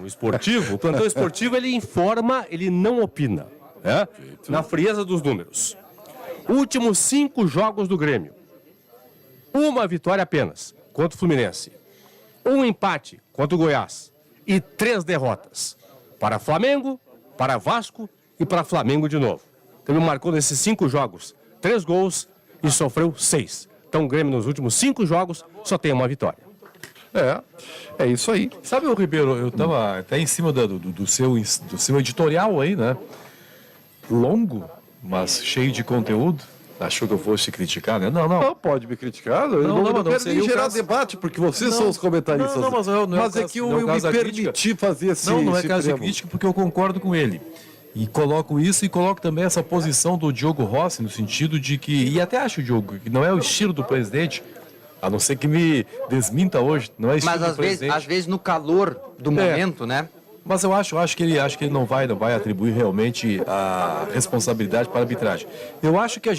esportivo, o plantão esportivo ele informa, ele não opina, né? Na frieza dos números. Últimos 5 jogos do Grêmio. Uma vitória apenas, contra o Fluminense. Um empate contra o Goiás. E 3 derrotas. Para Flamengo, para Vasco e para Flamengo de novo. O Grêmio marcou nesses 5 jogos 3 gols e sofreu 6. Então o Grêmio nos últimos 5 jogos só tem uma vitória. É isso aí. Sabe, o Ribeiro, eu estava até em cima do seu editorial aí, né? Longo, mas cheio de conteúdo. Achou que eu fosse criticar, né? Não, pode me criticar. Eu não quero nem gerar debate, porque vocês são os comentaristas. Mas é que eu me permiti fazer esse Não é caso de crítica, porque eu concordo com ele. E coloco isso e coloco também essa posição do Diogo Rossi, no sentido de que, e até acho, Diogo, que não é o estilo do presidente, a não ser que me desminta hoje, não é estilo do presidente. Mas às vezes no calor do momento, né? Mas eu acho que ele não vai atribuir realmente a responsabilidade para a arbitragem. Eu acho que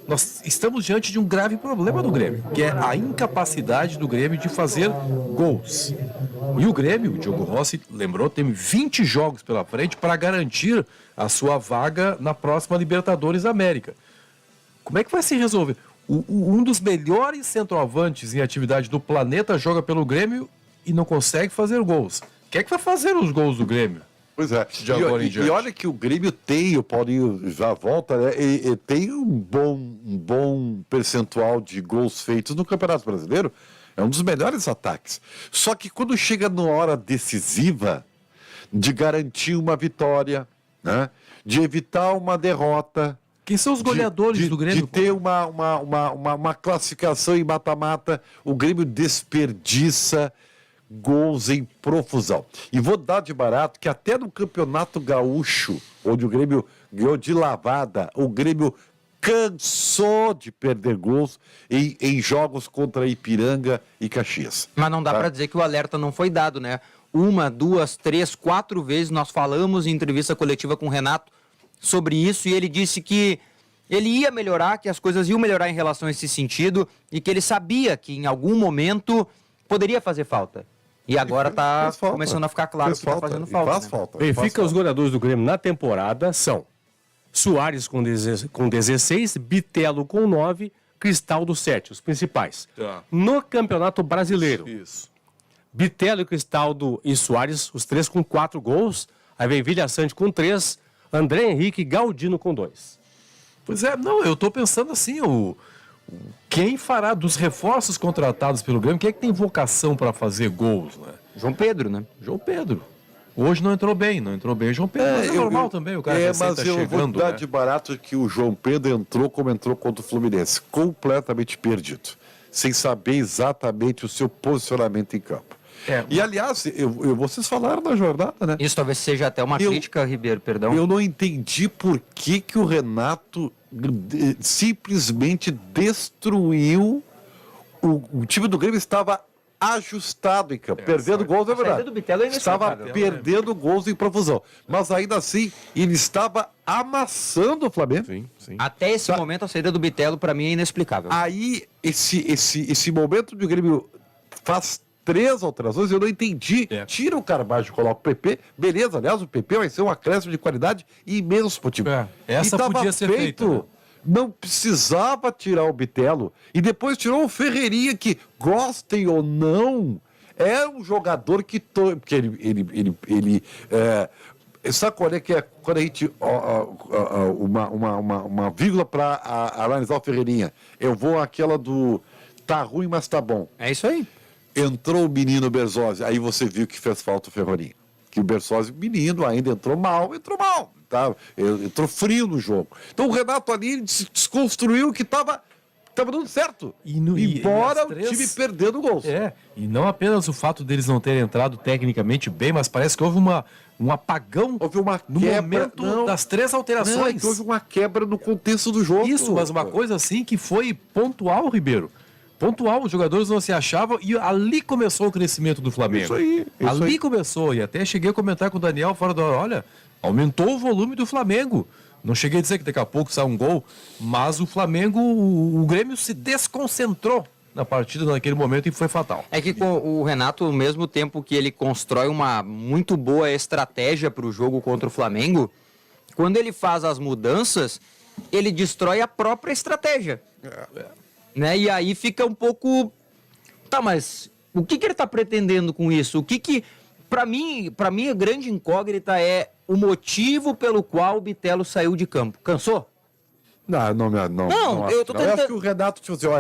nós estamos diante de um grave problema do Grêmio, que é a incapacidade do Grêmio de fazer gols. E o Grêmio, o Diogo Rossi lembrou, tem 20 jogos pela frente para garantir a sua vaga na próxima Libertadores da América. Como é que vai se resolver? Um dos melhores centroavantes em atividade do planeta joga pelo Grêmio e não consegue fazer gols. Quem é que vai fazer os gols do Grêmio? Pois é. E olha que o Grêmio tem, o Paulinho já volta, né? E tem um bom percentual de gols feitos no Campeonato Brasileiro. É um dos melhores ataques. Só que quando chega na hora decisiva de garantir uma vitória, né? De evitar uma derrota. Quem são os goleadores do Grêmio? De ter uma classificação em mata-mata, o Grêmio desperdiça gols em profusão. E vou dar de barato que até no Campeonato Gaúcho, onde o Grêmio ganhou de lavada, o Grêmio cansou de perder gols em jogos contra Ipiranga e Caxias. Mas não dá para dizer que o alerta não foi dado, né? 1, 2, 3, 4 vezes nós falamos em entrevista coletiva com o Renato sobre isso e ele disse que ele ia melhorar, que as coisas iam melhorar em relação a esse sentido e que ele sabia que em algum momento poderia fazer falta. E agora está começando a ficar claro que está fazendo falta. Faz falta. Benfica, os goleadores do Grêmio na temporada são Soares com 16, Bitelo com 9, Cristaldo 7, os principais. No Campeonato Brasileiro, Bitelo, Cristaldo e Soares, os 3 com 4 gols. Aí vem Vilha Sante com 3, André Henrique e Galdino com 2. Pois é, eu estou pensando assim, quem fará dos reforços contratados pelo Grêmio, quem é que tem vocação para fazer gols, né? João Pedro, né? João Pedro. Hoje não entrou bem João Pedro, mas é normal também, o cara mas eu vou dar de barato que o João Pedro entrou como entrou contra o Fluminense, completamente perdido, sem saber exatamente o seu posicionamento em campo. E aliás, vocês falaram na jornada, né? Isso talvez seja até uma crítica, Ribeiro, perdão. Eu não entendi por que o Renato simplesmente destruiu o time do Grêmio. Estava ajustado em campo, perdendo gols, é verdade. Estava perdendo gols em profusão, mas ainda assim ele estava amassando o Flamengo. Sim. Até esse momento a saída do Bitelo para mim é inexplicável. Aí esse momento de o Grêmio faz 3 alterações, eu não entendi. Tira o Carbajo e coloca o PP, beleza, aliás, o PP vai ser um acréscimo de qualidade imenso pro time. Essa podia ser feita, né? Não precisava tirar o Bitelo. E depois tirou o Ferreirinha, que, gostem ou não, é um jogador que... sabe qual é que é? Quando a gente... uma vírgula para analisar o Ferreirinha. Eu vou àquela do... Tá ruim, mas tá bom. É isso aí. Entrou o menino Berzosi, aí você viu que fez falta o Ferreirinha. Que o Berzosi, menino, ainda entrou mal. Tá? Entrou frio no jogo. Então o Renato ali desconstruiu que estava dando certo. Embora o time perdendo gols. E não apenas o fato deles não terem entrado tecnicamente bem, mas parece que houve um apagão no momento das 3 alterações. Não, é que houve uma quebra no contexto do jogo. Isso, mas uma coisa assim que foi pontual, Ribeiro. Pontual, os jogadores não se achavam e ali começou o crescimento do Flamengo. Isso aí. Começou, e até cheguei a comentar com o Daniel fora da hora, olha, aumentou o volume do Flamengo. Não cheguei a dizer que daqui a pouco sai um gol, mas o Flamengo, o Grêmio se desconcentrou na partida naquele momento e foi fatal. É que com o Renato, ao mesmo tempo que ele constrói uma muito boa estratégia para o jogo contra o Flamengo, quando ele faz as mudanças, ele destrói a própria estratégia. Né? E aí fica um pouco... Tá, mas o que ele está pretendendo com isso? O que para mim, a grande incógnita é o motivo pelo qual o Bitelo saiu de campo. Cansou? Não, eu tô Eu acho tentando... que o Renato, tipo assim, ó,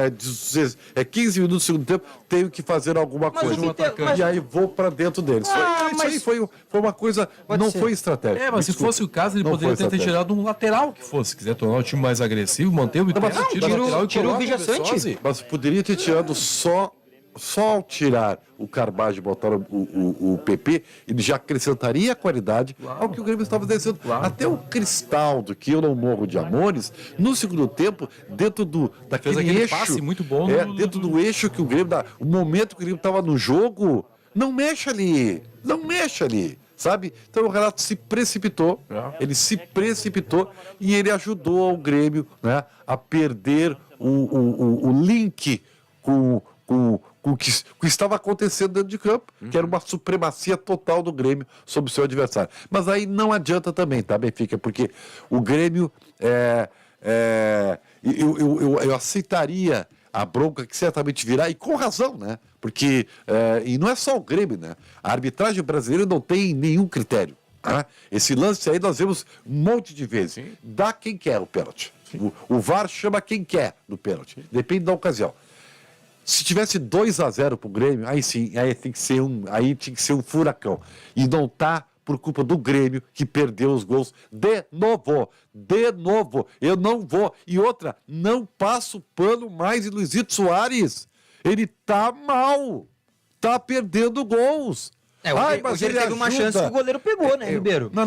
é 15 minutos do segundo tempo, tenho que fazer alguma Mas coisa. o Bitelo- E aí vou pra dentro deles. Isso aí foi uma coisa, Pode não ser. foi estratégia. Mas se Desculpa. fosse o caso, ele Não poderia foi ter estratégia. tirado um lateral que fosse. Se quiser tornar o time mais agressivo, manter o Bitelo, tira o lateral e tira o coloca Vijaçante. Bessosi. Mas poderia ter tirado só ao tirar o Carbajo e botar o PP, ele já acrescentaria a qualidade ao que o Grêmio estava descendo. Até o Cristaldo, que eu não morro de amores, no segundo tempo, dentro daquele aquele eixo. passe muito bom dentro do eixo que o Grêmio dá. O momento que o Grêmio estava no jogo, não mexe ali. Não mexe ali. Sabe? Então o Renato se precipitou, ele se precipitou e ele ajudou o Grêmio, né, a perder o link com o que estava acontecendo dentro de campo, que era uma supremacia total do Grêmio sobre o seu adversário. Mas aí não adianta também, tá, Benfica? Porque o Grêmio, eu aceitaria a bronca que certamente virá, e com razão, né? Porque, e não é só o Grêmio, né? A arbitragem brasileira não tem nenhum critério. Tá? Esse lance aí nós vemos um monte de vezes. Dá quem quer o pênalti. O VAR chama quem quer no pênalti. Depende da ocasião. Se tivesse 2-0 pro Grêmio, aí sim, aí tinha que ser um furacão. E não tá por culpa do Grêmio, que perdeu os gols de novo. Eu não vou. E outra, não passo pano mais em Luizito Soares. Ele tá mal. Tá perdendo gols. Hoje ele teve uma chance que o goleiro pegou, né, Ribeiro? Não,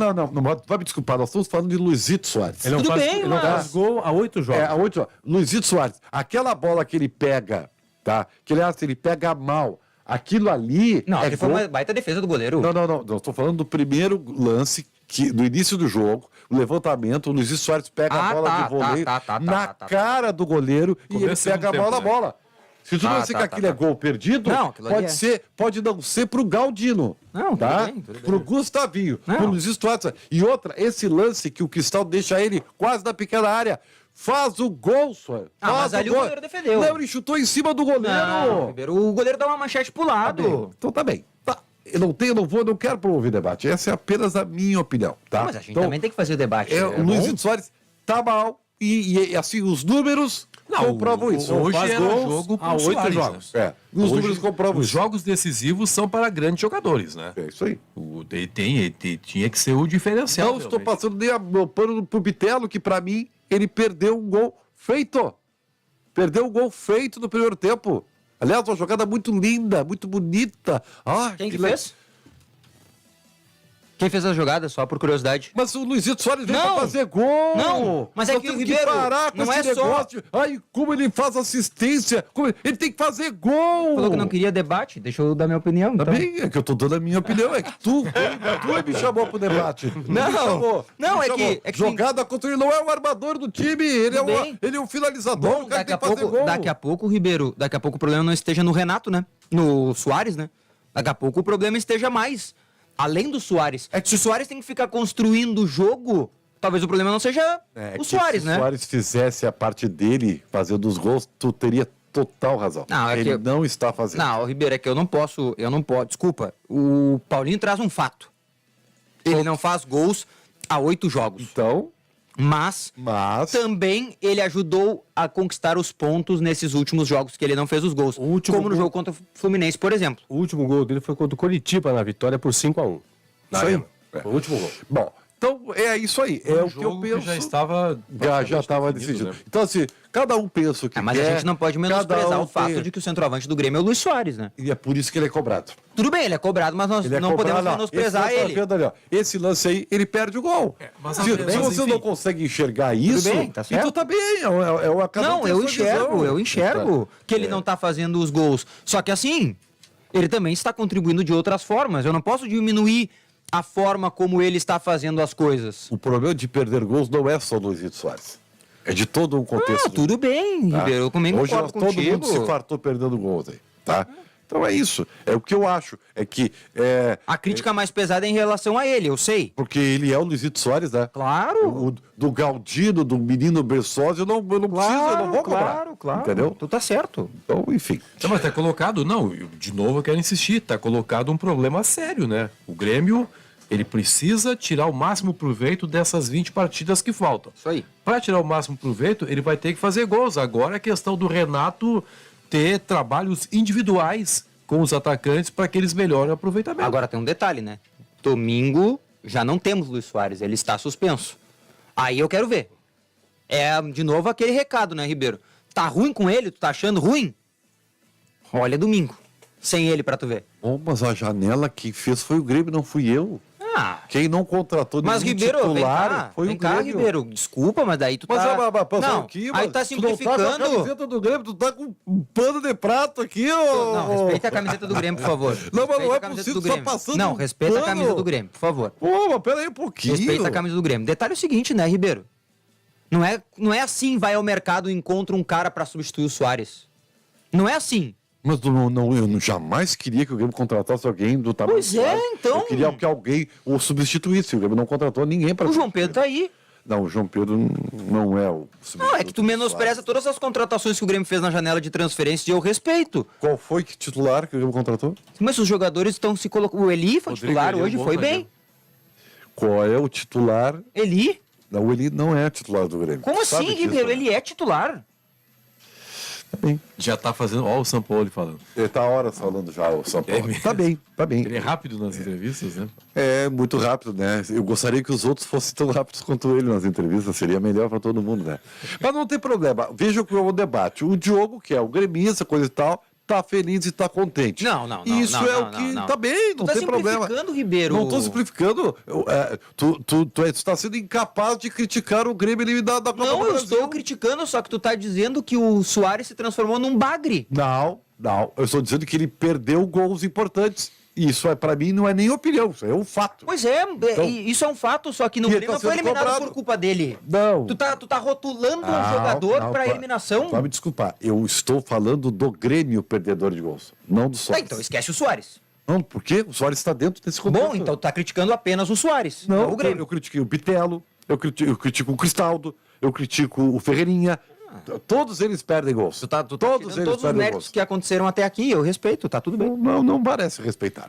vai me desculpar, nós estamos falando de Luizito Soares. Ele não Tudo faz, bem, ele não mas- faz gol há 8 jogos. Luizito Soares, aquela bola que ele pega, tá? Que ele pega mal. Aquilo ali. Não, ele foi gol. uma baita defesa do goleiro. Não. Estou falando do primeiro lance que no início do jogo, o levantamento, o Luizito Soares pega a bola de voleio na cara do goleiro e ele Começo do pega a segundo bola na tempo, né? bola. Se tu não disser que aquilo é gol perdido, Não, aquilo ali pode não ser pro Galdino. Não, tudo tá? bem, tudo bem. Pro Gustavinho, Não. pro Luizito Soares. E outra, esse lance que o Cristal deixa ele quase na pequena área. Faz o gol, Soares. Mas ali o goleiro defendeu. Não, ele chutou em cima do goleiro. Não, Ribeiro, o goleiro dá uma manchete pro lado. Então tá bem. Tá. Eu não quero promover debate. Essa é apenas a minha opinião, tá? Mas a gente também tem que fazer o debate. O Luizito Soares tá mal e assim, os números comprovam isso. Hoje faz era gols jogo pro há 8 Soares, jogos. né? Os Hoje, números comprovam os isso. jogos decisivos são para grandes jogadores, né? É isso aí. Ele tinha que ser o diferencial. Não estou realmente. passando nem meu pano pro Bitelo, que pra mim, ele perdeu um gol feito. Perdeu um gol feito no primeiro tempo. Aliás, uma jogada muito linda, muito bonita. Quem que fez? Quem fez a jogada, só por curiosidade? Mas o Luizito Soares veio Não. pra fazer gol. Não, mas é Nós que o temos Ribeiro parar com não esse é só- negócio. Ai, como ele faz assistência. Ele tem que fazer gol. Falou que não queria debate, deixa eu dar minha opinião. Tá Então. bem, é que eu tô dando a minha opinião. É que tu me chamou pro debate. Não, Me chamou, não, me é chamou. que- Jogada contra ele não é o armador do time. Ele Tudo bem. ele é um finalizador. Bom, o cara daqui a tem que fazer pouco, gol. Ribeiro, daqui a pouco o problema não esteja no Renato, né? No Soares, né? Daqui a pouco o problema esteja mais. Além do Soares. Se o Soares tem que ficar construindo o jogo, talvez o problema não seja o Soares, Se né? o Soares fizesse a parte dele fazendo os gols, tu teria total razão. Não, é ele que- não está fazendo. Não, Ribeiro, é que eu não posso, desculpa. O Paulinho traz um fato. Ele não faz gols há 8 jogos. Então, Mas também ele ajudou a conquistar os pontos nesses últimos jogos que ele não fez os gols. O último Como no gol- jogo contra o Fluminense, por exemplo. O último gol dele foi contra o Coritiba na vitória por 5-1. Isso aí. Foi o último gol. Bom, então é isso aí. É o que eu jogo penso. já estava Já estava decidido. né? Então, assim, cada um pensa o que Mas quer. a gente não pode cada menosprezar um o fato tem- de que o centroavante do Grêmio é o Luiz Soares, né? E é por isso que ele é cobrado. Tudo bem, ele é cobrado, mas nós Ele é não cobrado, podemos ó. menosprezar Esse lance, ele. tá vendo ali, ó? Esse lance aí, ele perde o gol. mas se mas você enfim. não consegue enxergar isso, bem, tá certo. então tá bem. É uma cada um Não, tem a eu sua enxergo, visão. eu enxergo que ele não tá fazendo os gols. Só que assim, ele também está contribuindo de outras formas. Eu não posso diminuir a forma como ele está fazendo as coisas. O problema de perder gols não é só do Luizito Soares. É de todo um contexto. Ah, tudo bem, tá? Ribeiro. Eu também Hoje concordo todo contigo. mundo se fartou perdendo gols aí, tá? Então é isso. É o que eu acho. É que... A crítica mais pesada é em relação a ele, eu sei. Porque ele é o Luizito Soares, né? Claro. Do Galdino, do menino Berçosi, eu não preciso, eu não vou cobrar. Claro. Entendeu? Tu tá certo. Então, enfim. Não, mas tá colocado, não, de novo eu quero insistir, tá colocado um problema sério, né? O Grêmio, ele precisa tirar o máximo proveito dessas 20 partidas que faltam. Isso aí. Para tirar o máximo proveito, ele vai ter que fazer gols. Agora é questão do Renato ter trabalhos individuais com os atacantes para que eles melhorem o aproveitamento. Agora tem um detalhe, né? Domingo já não temos Luiz Soares, ele está suspenso. Aí eu quero ver. É, de novo, aquele recado, né, Ribeiro? Tá ruim com ele? Tu tá achando ruim? Olha domingo. Sem ele pra tu ver. Bom, mas a janela quem fez foi o Grêmio, não fui eu. Ah, Quem não contratou mas nenhum Ribeiro, vem titular cá, foi vem o cá, Grêmio. Ribeiro. Desculpa, mas daí tu Mas, tá... não, Não, aqui, aí mas tá tu não tá com a simplificando. camiseta do Grêmio, tu tá com um pano de prato aqui, ô... Não, respeita a camiseta do Grêmio, por favor. Não, mas não Respeita é a camiseta possível, do tu tá Grêmio. passando Não, um respeita a pano. camisa do Grêmio, por favor. Pô, mas pera aí um pouquinho. Respeita a camisa do Grêmio. Detalhe é o seguinte, né, Ribeiro? Não é assim, vai ao mercado e encontra um cara pra substituir o Soares. Não é assim. Mas eu jamais queria que o Grêmio contratasse alguém do tamanho Pois do é, Soares. então. Eu queria que alguém o substituísse. O Grêmio não contratou ninguém para O João Pedro tá aí. Não, o João Pedro não é o Não, é que tu menospreza todas as contratações que o Grêmio fez na janela de transferência e eu respeito. Qual foi que titular que o Grêmio contratou? Mas os jogadores estão se colocando... O Eli foi Rodrigo titular Eli é um hoje, bom foi zagueiro. bem. Qual é o titular? Eli? Não, o Eli não é titular do Grêmio. Como Tu sabe assim, disso, Ribeiro? né? Ele é titular. Tá bem. Já tá fazendo, ó o São Paulo falando. Ele tá horas falando já, o São Paulo. mesmo? Tá bem, tá bem. Ele é rápido nas entrevistas, né? É muito rápido, né? Eu gostaria que os outros fossem tão rápidos quanto ele nas entrevistas, seria melhor para todo mundo, né? Mas não tem problema. Veja que é o debate. O Diogo, que é o gremista, coisa e tal, tá feliz e tá contente. Não, não, E isso é o que tá bem, não Tu tá tem problema. simplificando, Ribeiro. Não tô simplificando. Tu tá sendo incapaz de criticar o Grêmio eliminado da Copa Não, do eu Brasil. estou criticando, só que tu tá dizendo que o Soares se transformou num bagre. Não. Eu estou dizendo que ele perdeu gols importantes. Isso para mim não é nem opinião, isso é um fato. Pois é, isso é um fato, só que no E ele Grêmio tá foi sendo eliminado cobrado. por culpa dele. Não. Tu tá rotulando um jogador pra eliminação? Vai me desculpar, eu estou falando do Grêmio perdedor de gols, não do Tá, Soares. então esquece o Soares. Não, por quê? O Soares está dentro desse contexto. Bom, então tu tá criticando apenas o Soares, Não, o Grêmio. eu critiquei o Bitelo, eu critico o Cristaldo, eu critico o Ferreirinha. Todos eles perdem gols. Tu tá todos tirando eles todos os perdem méritos gols. que aconteceram até aqui, eu respeito, tá tudo bem. Não parece respeitar.